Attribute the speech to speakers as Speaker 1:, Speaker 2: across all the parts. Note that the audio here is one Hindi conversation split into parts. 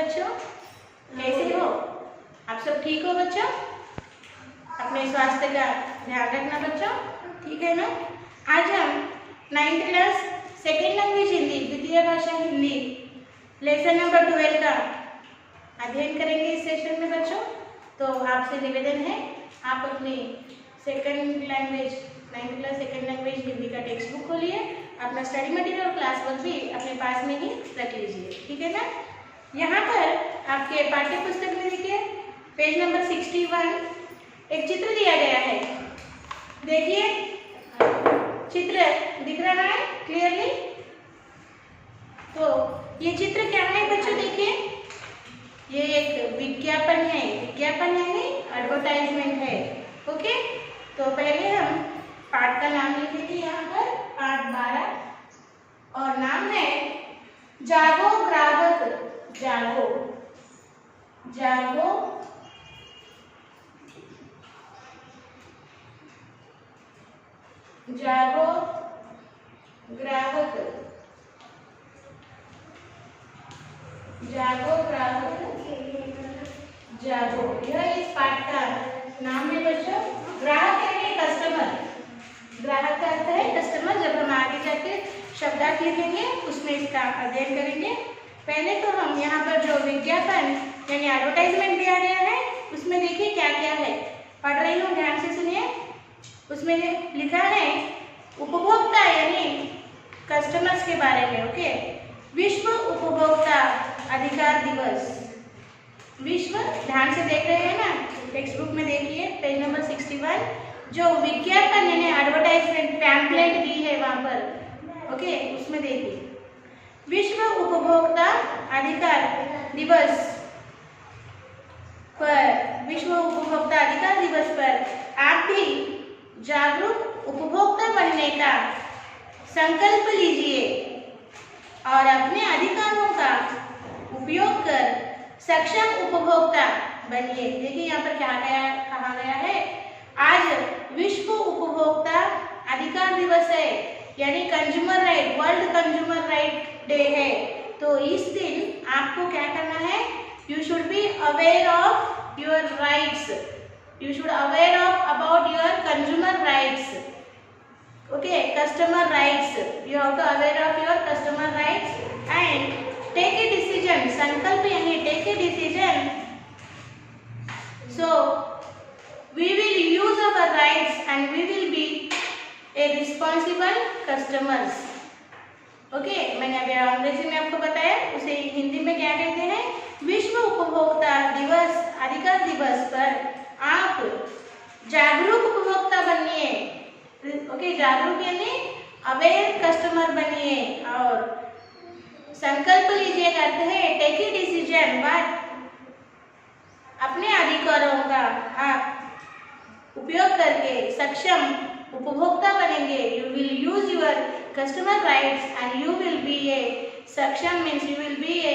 Speaker 1: बच्चों, कैसे हो आप सब? ठीक हो बच्चों? अपने स्वास्थ्य का ध्यान रखना बच्चों, ठीक है ना? आज हम 9th class second language Hindi, द्वितीय भाषा हिंदी, लेसन नंबर 12 का अध्ययन करेंगे इस सेशन में बच्चों। तो आपसे निवेदन है, आप अपनी second language 9th class second language Hindi का टेक्स्ट बुक खोलिए, अपना स्टडी मटेरियल और क्लास वर्क भी अपने पास में ही रख लीजिए, ठीक है ना? यहाँ पर आपके पाठ्य पुस्तक में देखिए पेज नंबर 61 एक चित्र दिया गया है। देखिए चित्र दिख रहा है क्लियरली? तो ये चित्र क्या है बच्चों? देखिए ये एक विज्ञापन है, विज्ञापन यानी एडवर्टाइजमेंट है। ओके, तो पहले हम पाठ का नाम लिखेंगे यहाँ पर, पाठ 12 और नाम है जागो ग्राहक जागो, जागो जागो ग्राहक, जागो ग्राहक जागो, यह इस पाठ का नाम है बच्चों। ग्राहक यानी कस्टमर, ग्राहक का अर्थ है कस्टमर। जब हम आगे जाके शब्दार्थ लिखेंगे उसमें इसका अध्ययन करेंगे। पहले तो हम यहाँ पर जो विज्ञापन यानी एडवर्टाइजमेंट दिया गया है उसमें देखिए क्या क्या है। पढ़ रही हूँ, ध्यान से सुनिए। उसमें लिखा है उपभोक्ता यानी कस्टमर्स के बारे में। ओके, विश्व उपभोक्ता अधिकार दिवस, विश्व, ध्यान से देख रहे हैं ना, टेक्स्ट बुक में देखिए पेज नंबर 61, जो विज्ञापन यानी एडवर्टाइजमेंट पैम्पलेट दी है वहां पर। ओके, उसमें देखिए विश्व उपभोक्ता अधिकार दिवस पर, विश्व उपभोक्ता अधिकार दिवस पर आप भी जागरूक उपभोक्ता बनने का संकल्प लीजिए और अपने अधिकारों का उपयोग कर सक्षम उपभोक्ता बनिए। देखिए यहाँ पर क्या कहा गया है, आज विश्व उपभोक्ता अधिकार दिवस है यानी consumer right, world consumer right day है। तो इस दिन आपको क्या करना है, you should be aware of your rights, you should aware of about your consumer rights. Okay, customer rights, you have to aware of your customer rights and take a decision, संकल्प यानी take a decision, so we will use our rights and we will be a responsible customers. Okay, मैंने अभी अंग्रेजी में आपको बताया, उसे हिंदी में क्या कहते हैं, विश्व उपभोक्ता दिवस अधिकार दिवस पर आप जागरूक उपभोक्ता बनिए। ओके, जागरूक यानी अवेयर कस्टमर बनिए और संकल्प लीजिए का अर्थ है टेक ए डिसीजन, अपने अधिकारों का आप उपयोग करके सक्षम उपभोक्ता बनेंगे। You will use your customer rights and you will be a सक्षम means you will be a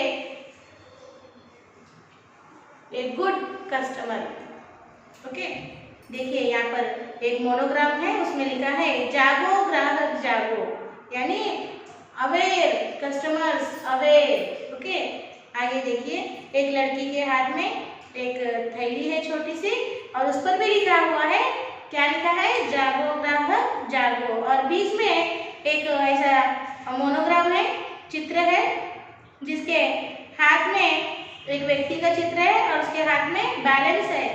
Speaker 1: good customer. Okay, देखिए यहाँ पर एक मोनोग्राम है, उसमें लिखा है जागो ग्राहक जागो यानी अवेयर कस्टमर्स अवेयर। ओके, आगे देखिए एक लड़की के हाथ में एक थैली है छोटी सी और उस पर भी लिखा हुआ है, क्या लिखा है, जागो ग्राहक जागो, और बीच में एक ऐसा मोनोग्राम है, चित्र है जिसके हाथ में एक व्यक्ति का चित्र है और उसके हाथ में बैलेंस है।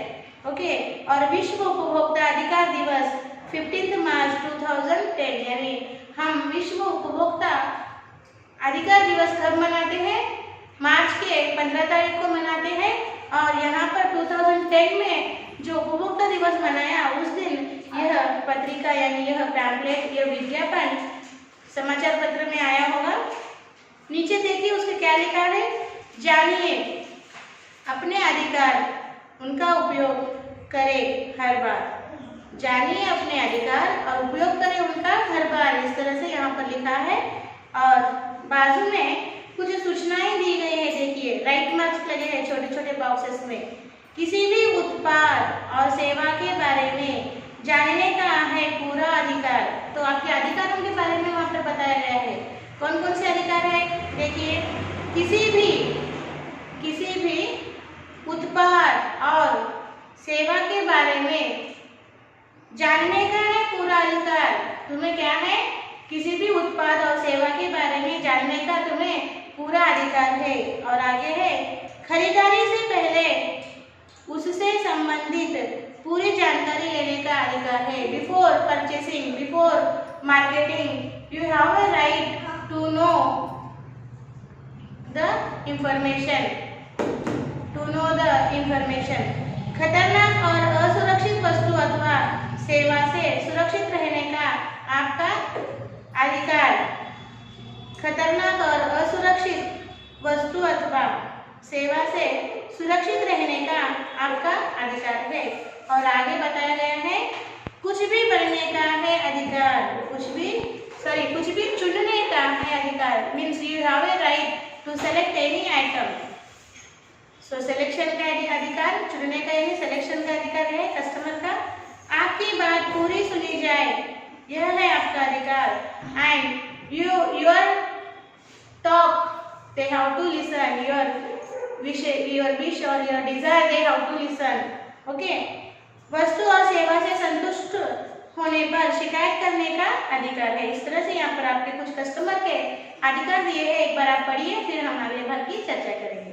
Speaker 1: ओके, और विश्व उपभोक्ता अधिकार दिवस 15 मार्च 2010 यानी हम विश्व उपभोक्ता अधिकार दिवस कब मनाते हैं, मार्च के 15 तारीख को मनाते हैं। और यहाँ पर 2010 में जो उपभोक्ता दिवस मनाया उस दिन यह पत्रिका यानी यह पैम्पलेट, यह विज्ञापन समाचार पत्र में आया होगा। नीचे देखिए उसके क्या लिखा है, जानिए अपने अधिकार उनका उपयोग करें हर बार, जानिए अपने अधिकार और उपयोग करें उनका हर बार, इस तरह से यहाँ पर लिखा है। और बाजू में कुछ सूचनाएं दी गई है, देखिए राइट मार्क्स लगे हैं छोटे छोटे बॉक्सेस में। किसी भी उत्पाद और सेवा के बारे में जानने का है पूरा अधिकार। तो आपके अधिकारों के बारे में वहाँ पर बताया गया है। कौन कौन से अधिकार है, देखिए किसी भी भी उत्पाद और सेवा के बारे में जानने का है पूरा अधिकार। तुम्हें क्या है? किसी भी उत्पाद और सेवा के बारे में जानने का तुम्हें पूरा अधिकार है। और आगे है, खरीदारी से पहले उससे संबंधित पूरी जानकारी लेने का अधिकार है। Before purchasing, before marketing, you have a right to know the information, खतरनाक और असुरक्षित वस्तु अथवा सेवा से सुरक्षित रहने का आपका अधिकार। खतरनाक और असुरक्षित वस्तु अथवा सेवा से सुरक्षित रहने का आपका अधिकार है। और आगे बताया गया है, कुछ भी बनने का है अधिकार, कुछ भी चुनने का है अधिकार। Means you have a right to select any item. So selection का अधिकार, चुनने का यानी सिलेक्शन का अधिकार है कस्टमर का। आपकी बात पूरी सुनी जाए, यह है आपका अधिकार। And your talk they have to listen, your wish और your desire they have to listen. Okay, वस्तु और सेवा से संतुष्ट होने पर शिकायत करने का अधिकार है। इस तरह से यहाँ पर आपके कुछ कस्टमर के अधिकार दिए हैं। एक बार आप पढ़िए, फिर हम अगले भाग की चर्चा करेंगे।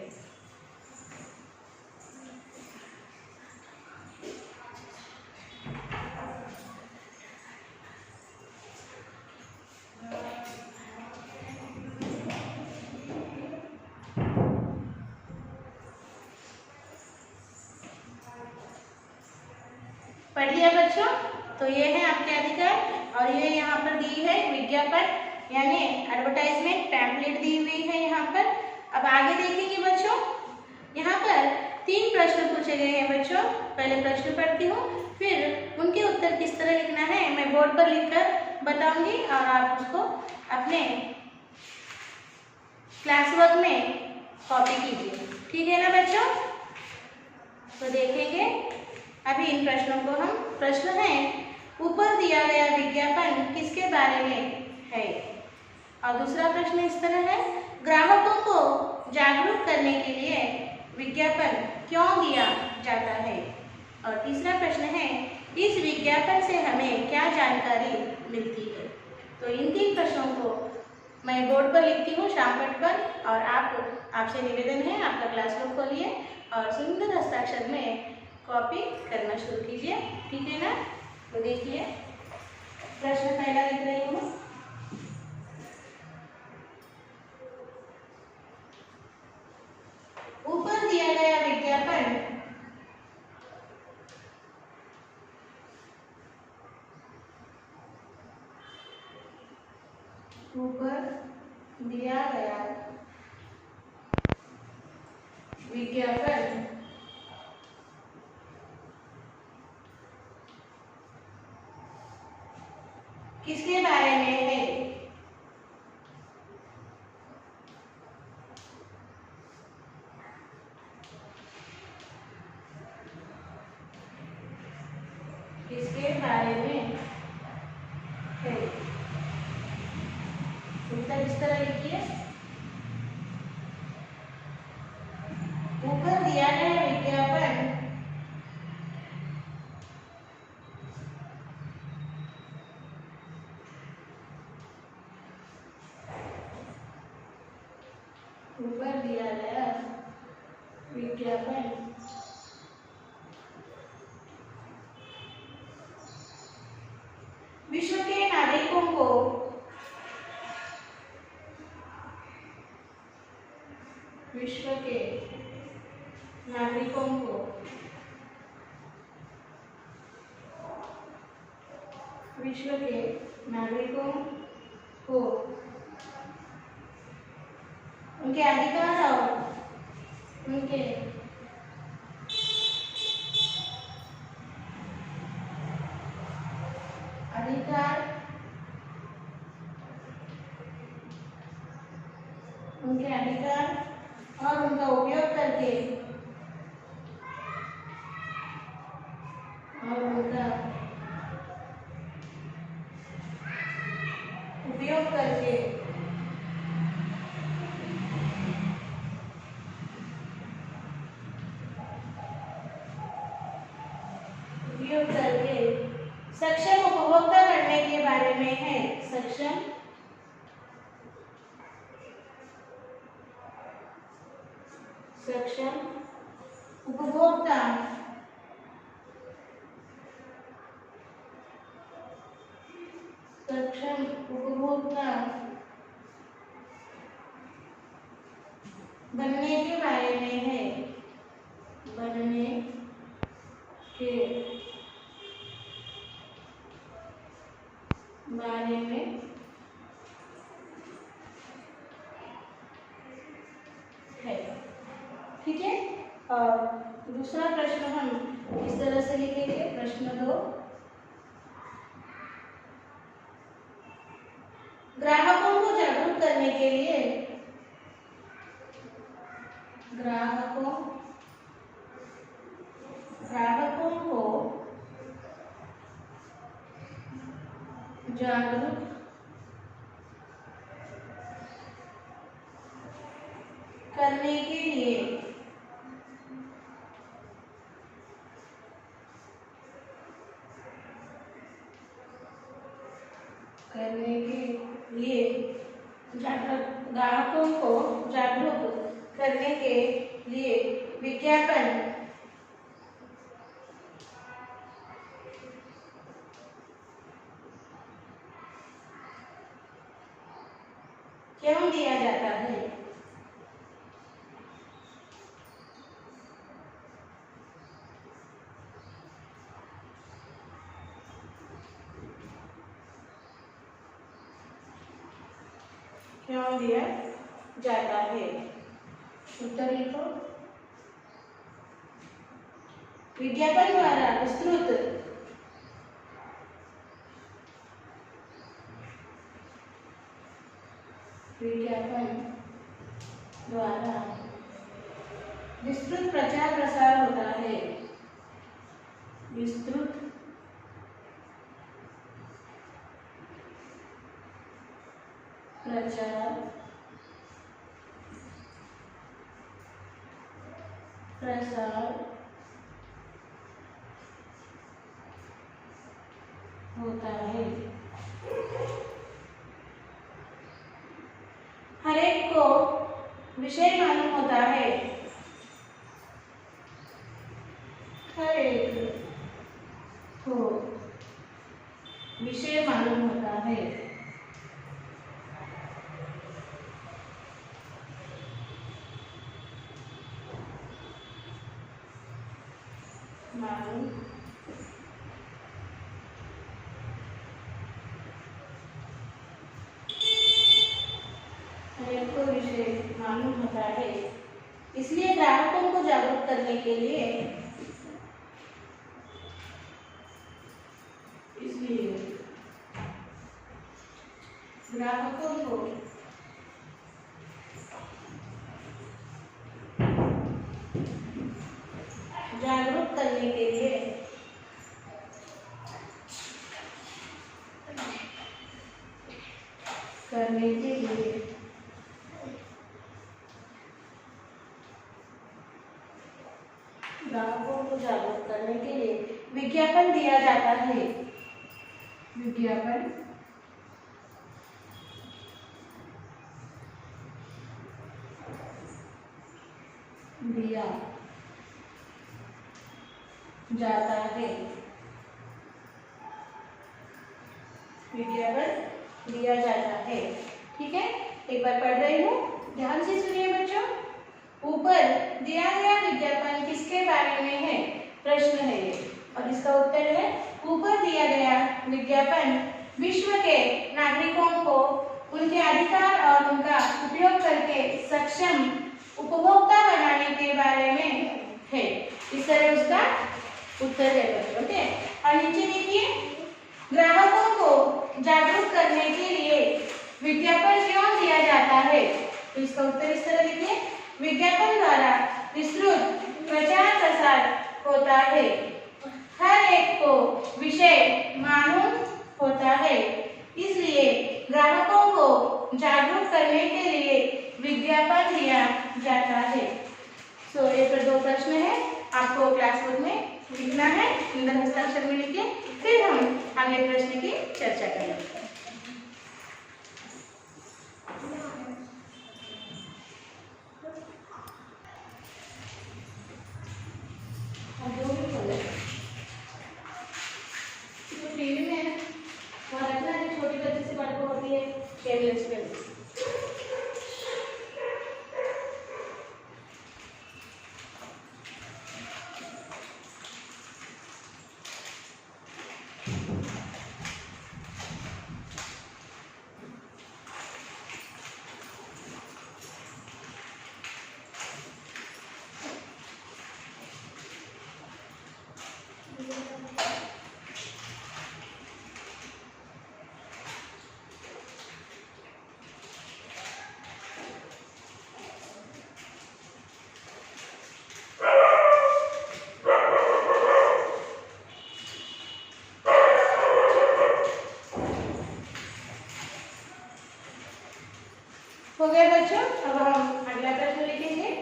Speaker 1: पढ़ लिया बच्चों? तो ये है आपके अधिकार। और ये यहाँ पर दी है विज्ञापन यानी एडवर्टाइजमेंट पैम्पलेट दी हुई है यहाँ पर। अब आगे देखेंगे बच्चों, यहाँ पर 3 प्रश्न पूछे गए हैं बच्चों। पहले प्रश्न पढ़ती हूँ, फिर उनके उत्तर किस तरह लिखना है मैं बोर्ड पर लिखकर बताऊंगी और आप उसको अपने क्लास वर्क में कॉपी कीजिए। ठीक है ना बच्चों? तो देखेंगे अभी इन प्रश्नों को हम। प्रश्न है, ऊपर दिया गया विज्ञापन किसके बारे में है? और दूसरा प्रश्न इस तरह है, ग्राहकों को जागरूक करने के लिए विज्ञापन क्यों दिया जाता है? और तीसरा प्रश्न है, इस विज्ञापन से हमें क्या जानकारी मिलती है? तो इन 3 प्रश्नों को मैं बोर्ड पर लिखती हूँ शामपट पर, और आपसे निवेदन है आपका क्लास बुक खोलिए और सुंदर हस्ताक्षर में कॉपी करना शुरू कीजिए। ठीक है ना? तो देखिए प्रश्न पहला लिख रही हूँ। ऊपर दिया गया विज्ञापन किसके बारे में है? किसके बारे में है? उत्तर इस तरह लिखिए, ऊपर दिया गया विज्ञापन विश्व के नागरिकों को विश्व के नागरिकों को उनके अधिकार और उनके अधिकार और उनका उपयोग करके बारे में है। सक्षम उपभोक्ता बनने के बारे में है। बनने के बारे में है। ठीक है। और दूसरा प्रश्न हम इस तरह से लिखेंगे। प्रश्न 2, ग्राहकों को जागरूक करने के लिए ग्राहकों को जागरूक करने के लिए ग्राहकों को जागरूक करने के लिए विज्ञापन क्यों दिया जाता है? क्यों दिया जाता है? उत्तर लिखो। विज्ञापन द्वारा विस्तृत प्रचार प्रसार होता है। विस्तृत प्रचार प्रसार होता है। हर एक को विषय मालूम होता है। हर एक को विषय मालूम होता है। मालूम हर एक को विषय मालूम होता है। इसलिए ग्राहकों को जागरूक करने के लिए ग्राहकों को जागरूक करने के लिए ग्राहकों को जागरूक करने के लिए विज्ञापन दिया जाता है। विज्ञापन दिया जाता है। विज्ञापन दिया जाता है। ठीक है, एक बार पढ़ रही हूँ, ध्यान से सुनिए बच्चों। ऊपर दिया गया विज्ञापन किसके बारे में है? प्रश्न है ये, और इसका उत्तर है ऊपर दिया गया विज्ञापन विश्व के नागरिकों को उनके अधिकार और उनका उपयोग करके सक्षम उपभोक्ता बनाने के बारे में है। इस तरह उसका उत्तर है बच्चों। ओके, और नीचे देखिए, ग्राहकों को जागरूक करने के लिए विज्ञापन क्यों दिया जाता है? तो इसका उत्तर इस तरह लिखिए, विज्ञापन द्वारा विस्तृत प्रचार प्रसार होता है। हर एक को विषय मालूम होता है, इसलिए ग्राहकों को जागरूक करने के लिए विज्ञापन दिया जाता है। सो ये पर 2 प्रश्न है, आपको क्लासवर्क में लिखना है, सुंदर हस्ताक्षर में लिखिए, फिर हम अगले प्रश्न की चर्चा करेंगे। carelessness. हो गया बच्चों। अब हम अगला प्रश्न लिखेंगे।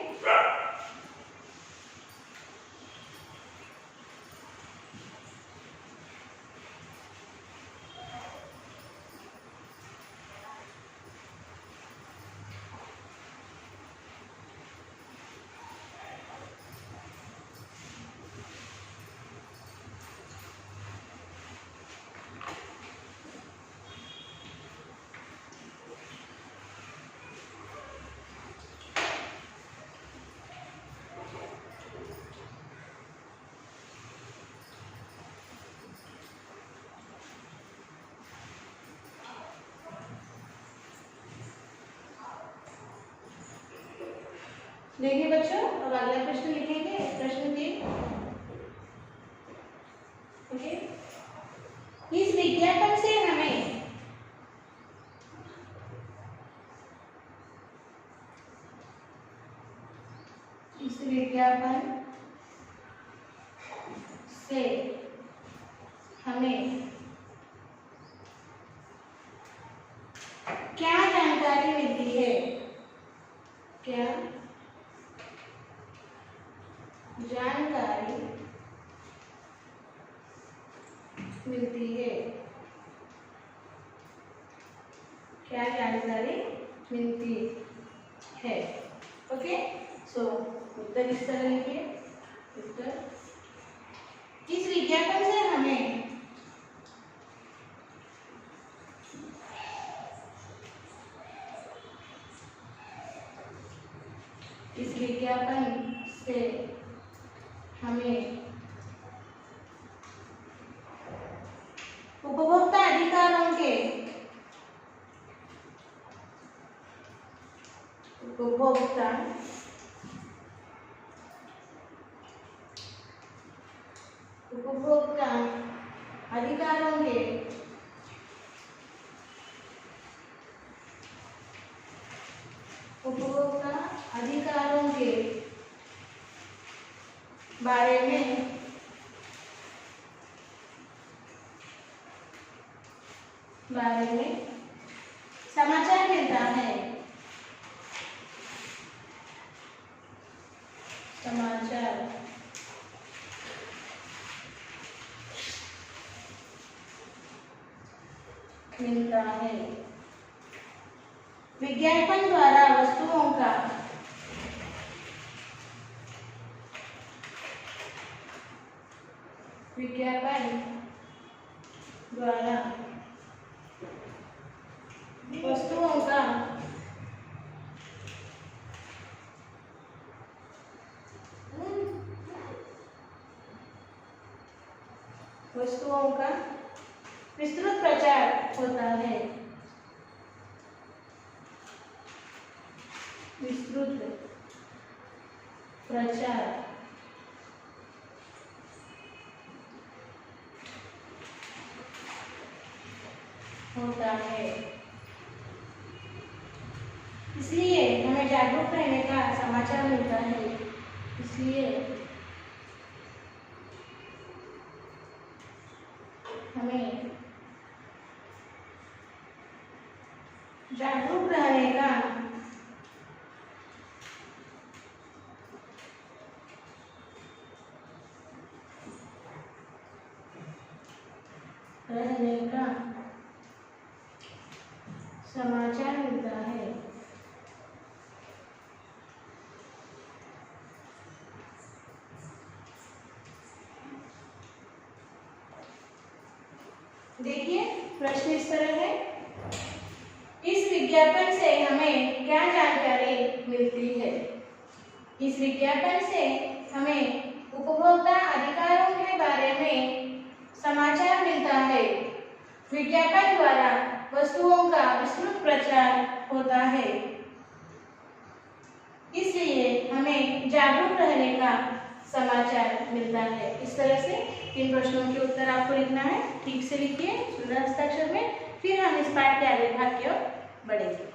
Speaker 1: देखिए बच्चों, अब अगला प्रश्न लिखेंगे। प्रश्न 3। ओके, इस विज्ञापन से हमें क्या जानकारी मिलती है? क्या जानकारी मिलती है? क्या जानकारी मिलती है? ओके, सो उत्तर इस तरह लिखिए। उत्तर, इस विज्ञापन से हमें इस विज्ञापन से हमें उपभोक्ता अधिकारों के उपभोक्ता अधिकारों के बारे में समाचार मिलता है। समाचार मिलता है। विज्ञापन द्वारा वस्तुओं का विस्तृत प्रचार होता है। विस्तृत प्रचार होता है। इसलिए हमें जागरूक रहने का समाचार मिलता है। इसलिए हमें जागरूक रहने का समाचार मिलता है। देखिए, प्रश्न इस तरह है, इस विज्ञापन से हमें क्या जानकारी मिलती है? इस विज्ञापन से हमें उपभोक्ता अधिकारों के बारे में समाचार मिलता है। विज्ञापन द्वारा वस्तुओं का विस्तृत प्रचार होता है, इसलिए हमें जागरूक रहने का समाचार मिलता है। इस तरह से इन प्रश्नों के उत्तर आपको लिखना है। ठीक से लिखिए सुंदर हस्ताक्षर में, फिर हम इस पाठ के आगे भाग की ओर बढ़ेंगे।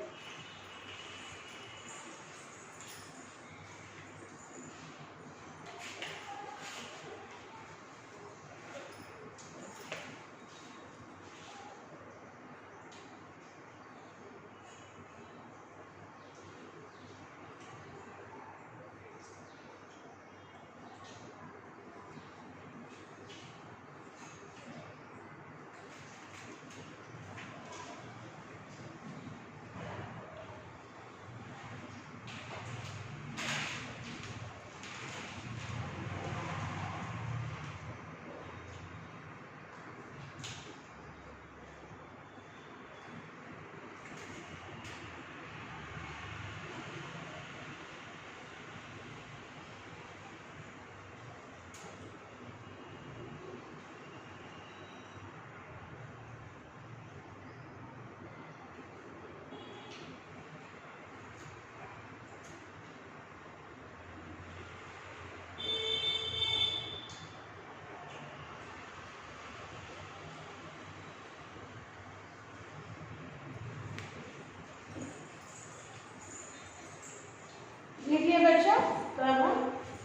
Speaker 1: लिखिए बच्चों, तो अब हम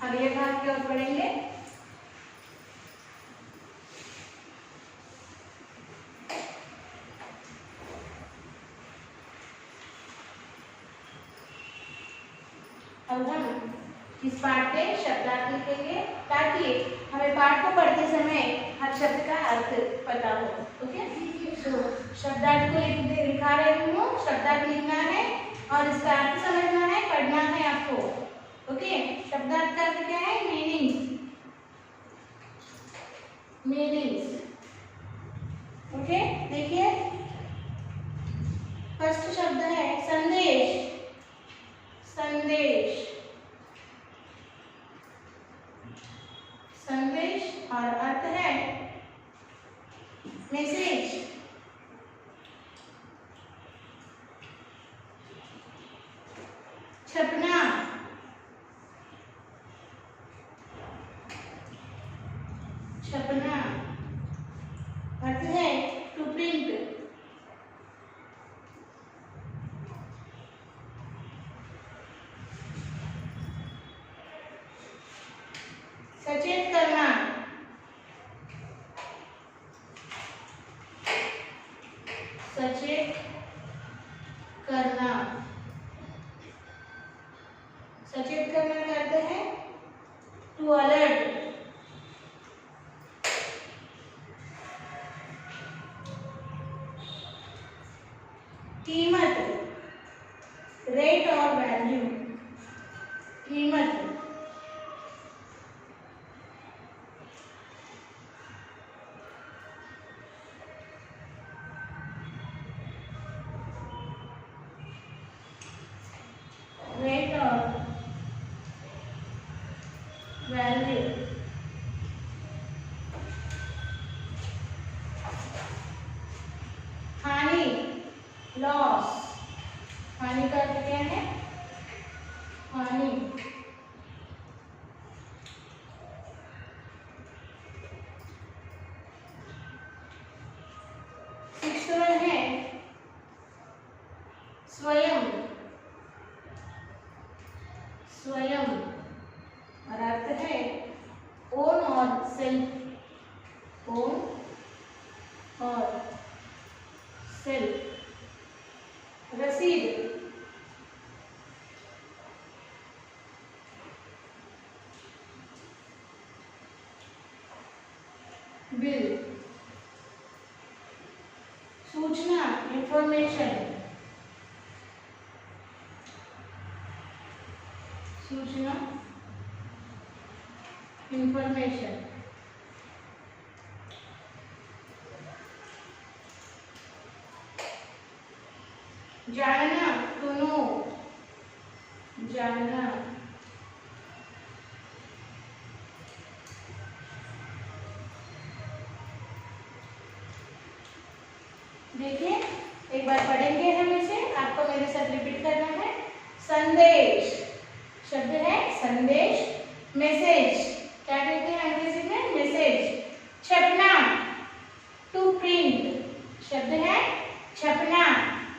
Speaker 1: अगले भाग की ओर बढ़ेंगे। अब हम इस पाठ के शब्दार्थ लिखेंगे ताकि हमें पाठ को पढ़ते समय हर शब्द का अर्थ पता हो। ओके, तो शब्दार्थ को लिखा रही हूँ। शब्दार्थ लिखना है और इसका अर्थ समझना है, पढ़ना है आपको। ओके, शब्दार्थ का अर्थ क्या है? मीनिंग्स। मीनिंग्स। ओके, देखिए फर्स्ट शब्द है संदेश। संदेश, संदेश और अर्थ है मैसेज। छपना, छपना अर्थ है टू प्रिंट। सचेत करना, सचेत करना। सचेत करना का अर्थ है टू अलर्ट। कीमत, रेट और वैल्यू। कीमत, रेट और वैल्यू। हानि, लॉस। हानि का अर्थ क्या है? हानि। शिक्षण है स्वयं। स्वयं और अर्थ है ओन और सेल्फ। ओन और सेल्फ। रसीद, बिल। सूचना, इंफॉर्मेशन। सूचना, इंफॉर्मेशन। जानना, टू नो, जानना। देखिए एक बार पढ़ेंगे हम इसे, आपको मेरे साथ रिपीट करना है। संदेश शब्द है संदेश, मैसेज क्या कहते हैं अंग्रेजी में, मैसेज। छपना, टू प्रिंट शब्द है छपना,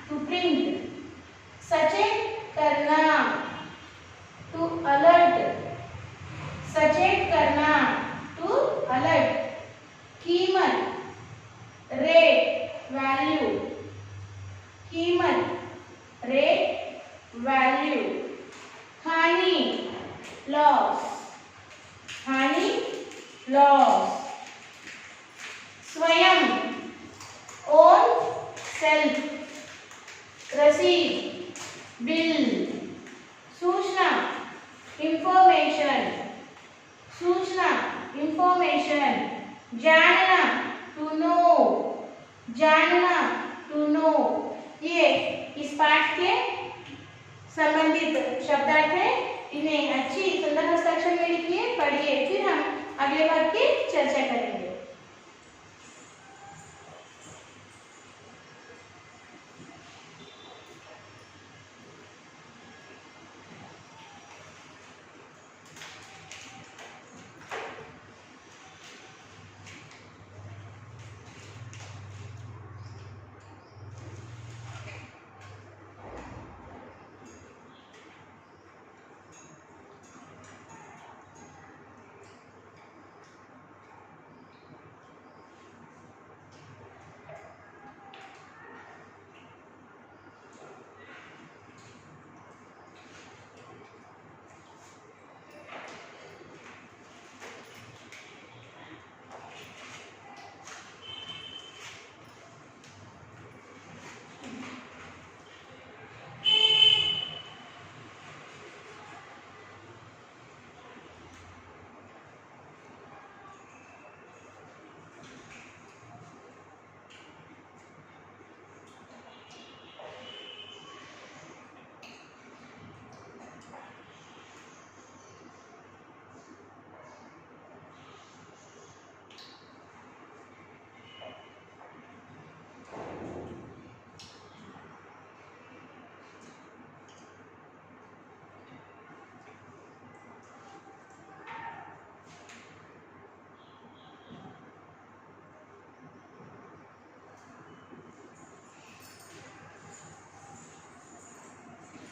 Speaker 1: टू प्रिंट। सचेत करना, टू अलर्ट, सचेत करना, टू अलर्ट। कीमत, रेट, वैल्यू, कीमत, रेट, वैल्यू। हानि, लॉस, हानि, लॉस। स्वयं, ओन, सेल्फ। रसीद, बिल। सूचना, इंफॉर्मेशन, सूचना, इंफॉर्मेशन। जानना, टू नो, जानना, टू नो। ये इस पाठ के संबंधित शब्दार्थ है, इन्हें अच्छी सुंदर हस्ताक्षर में लिखिए, पढ़िए, फिर हम अगले भाग की चर्चा करेंगे।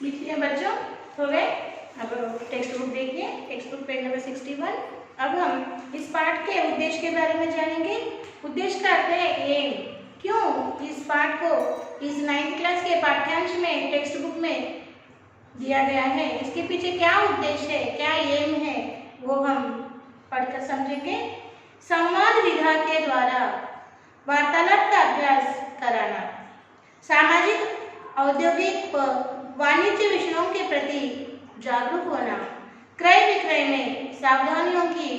Speaker 1: लिखिए बच्चों, हो गए। अब टेक्स्ट बुक देखिए, टेक्स्ट बुक पेज नंबर 61। अब हम इस पाठ के उद्देश्य के बारे में जानेंगे। उद्देश्य का अर्थ है एम। क्यों इस पाठ को इस 9th क्लास के पाठ्यांश में टेक्स्ट बुक में दिया गया है, इसके पीछे क्या उद्देश्य है, क्या एम है, वो हम पढ़कर समझेंगे। संवाद विधा के द्वारा वार्तालाप का अभ्यास कराना, सामाजिक, औद्योगिक व वाणिज्य विषयों के प्रति जागरूक होना, क्रय विक्रय में सावधानियों की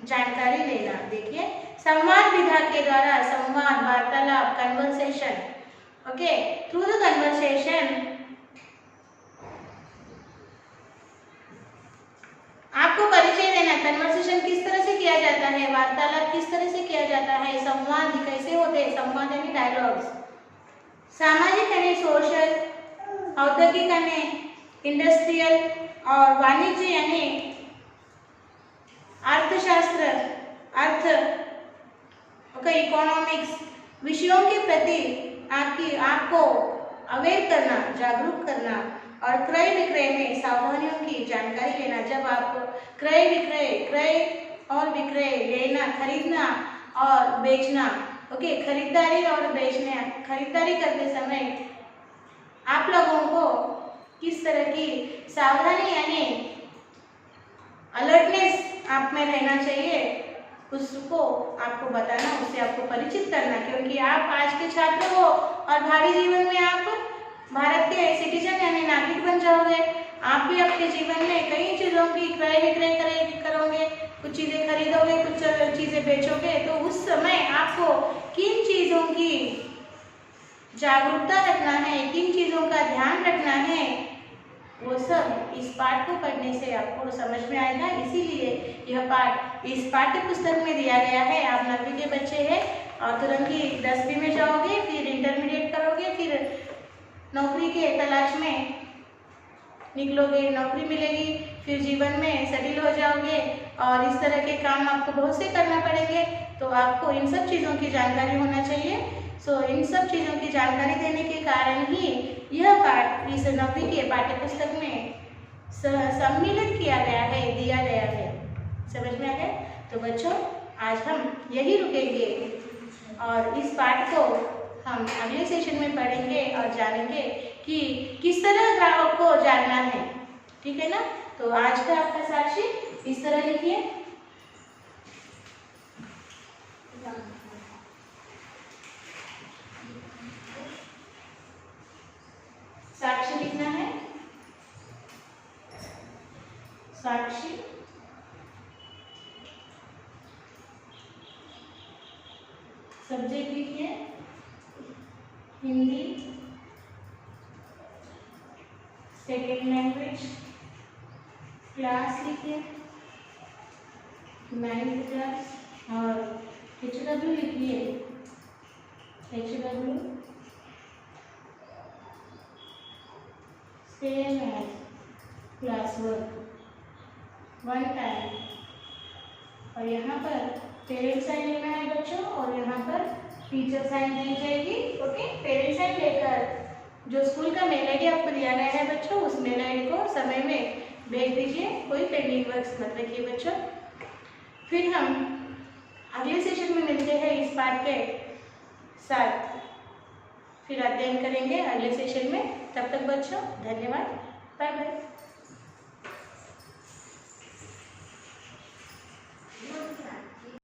Speaker 1: जानकारी लेना। देखिए संवाद विधा के द्वारा, संवाद, वार्तालाप, conversation, okay, through the conversation आपको परिचय देना, कन्वर्सेशन किस तरह से किया जाता है, वार्तालाप किस तरह से किया जाता है, संवाद कैसे होते हैं, संवाद यानी डायलॉग्स। सामाजिक यानी सोशल, औद्योगिक यानी इंडस्ट्रियल, और वाणिज्य यानी अर्थशास्त्र, अर्थ, ओके, इकोनॉमिक्स विषयों के प्रति आपको अवेयर करना, जागरूक करना, और क्रय विक्रय में सावधानियों की जानकारी लेना। जब आप क्रय विक्रय, क्रय और विक्रय, लेना, खरीदना और बेचना, ओके, खरीदारी और बेचना, खरीदारी करते समय आप लोगों को किस तरह की सावधानी यानी अलर्टनेस आप में रहना चाहिए, उसको आपको बताना, उससे आपको परिचित करना, क्योंकि आप आज के छात्र हो और भावी जीवन में आप भारत के सिटीजन यानी नागरिक बन जाओगे। आप भी अपने जीवन में कई चीज़ों की क्रय विक्रय करोगे, कुछ चीज़ें खरीदोगे, कुछ चीज़ें बेचोगे, तो उस समय आपको किन चीज़ों की जागरूकता रखना है, किन चीज़ों का है वो सब इस पाठ को पढ़ने से आपको समझ में आएगा। इसीलिए यह पाठ इस पाठ्य पुस्तक में दिया गया है। आप 9वीं के बच्चे हैं और तुरंत ही 10वीं में जाओगे, फिर इंटरमीडिएट करोगे, फिर नौकरी के तलाश में निकलोगे, नौकरी मिलेगी, फिर जीवन में सेटल हो जाओगे और इस तरह के काम आपको बहुत से करना पड़ेंगे। तो आपको इन सब चीज़ों की जानकारी होना चाहिए। इन सब चीज़ों की जानकारी देने के कारण ही यह पाठ इस 9वीं के पाठ्य पुस्तक में सम्मिलित किया गया है, दिया गया है। समझ में आ गया? तो बच्चों, आज हम यही रुकेंगे और इस पाठ को हम अगले सेशन में पढ़ेंगे और जानेंगे कि किस तरह ग्राहक को जानना है। ठीक है ना? तो आज का आपका साक्षी इस तरह लिखिए। साक्षी लिखना है। साक्षी सब्जेक्ट लिखिए हिंदी, सेकेंड लैंग्वेज। क्लास लिखिए 9th क्लास और HW लिखिए HW same as class 1 time. और यहाँ पर पेरेंट साइन लेना है बच्चों और यहाँ पर टीचर साइन दी जाएगी। ओके, पेरेंट साइन लेकर जो स्कूल का मेल आईडी आपको दिया गया है बच्चों, उस मेल आईडी को समय में भेज दीजिए। कोई पेंडिंग वर्क्स मत रखिए बच्चों। फिर हम अगले सेशन में मिलते हैं इस पाठ के साथ, फिर अध्ययन करेंगे अगले सेशन में। तब तक बच्चों धन्यवाद, बाय बाय।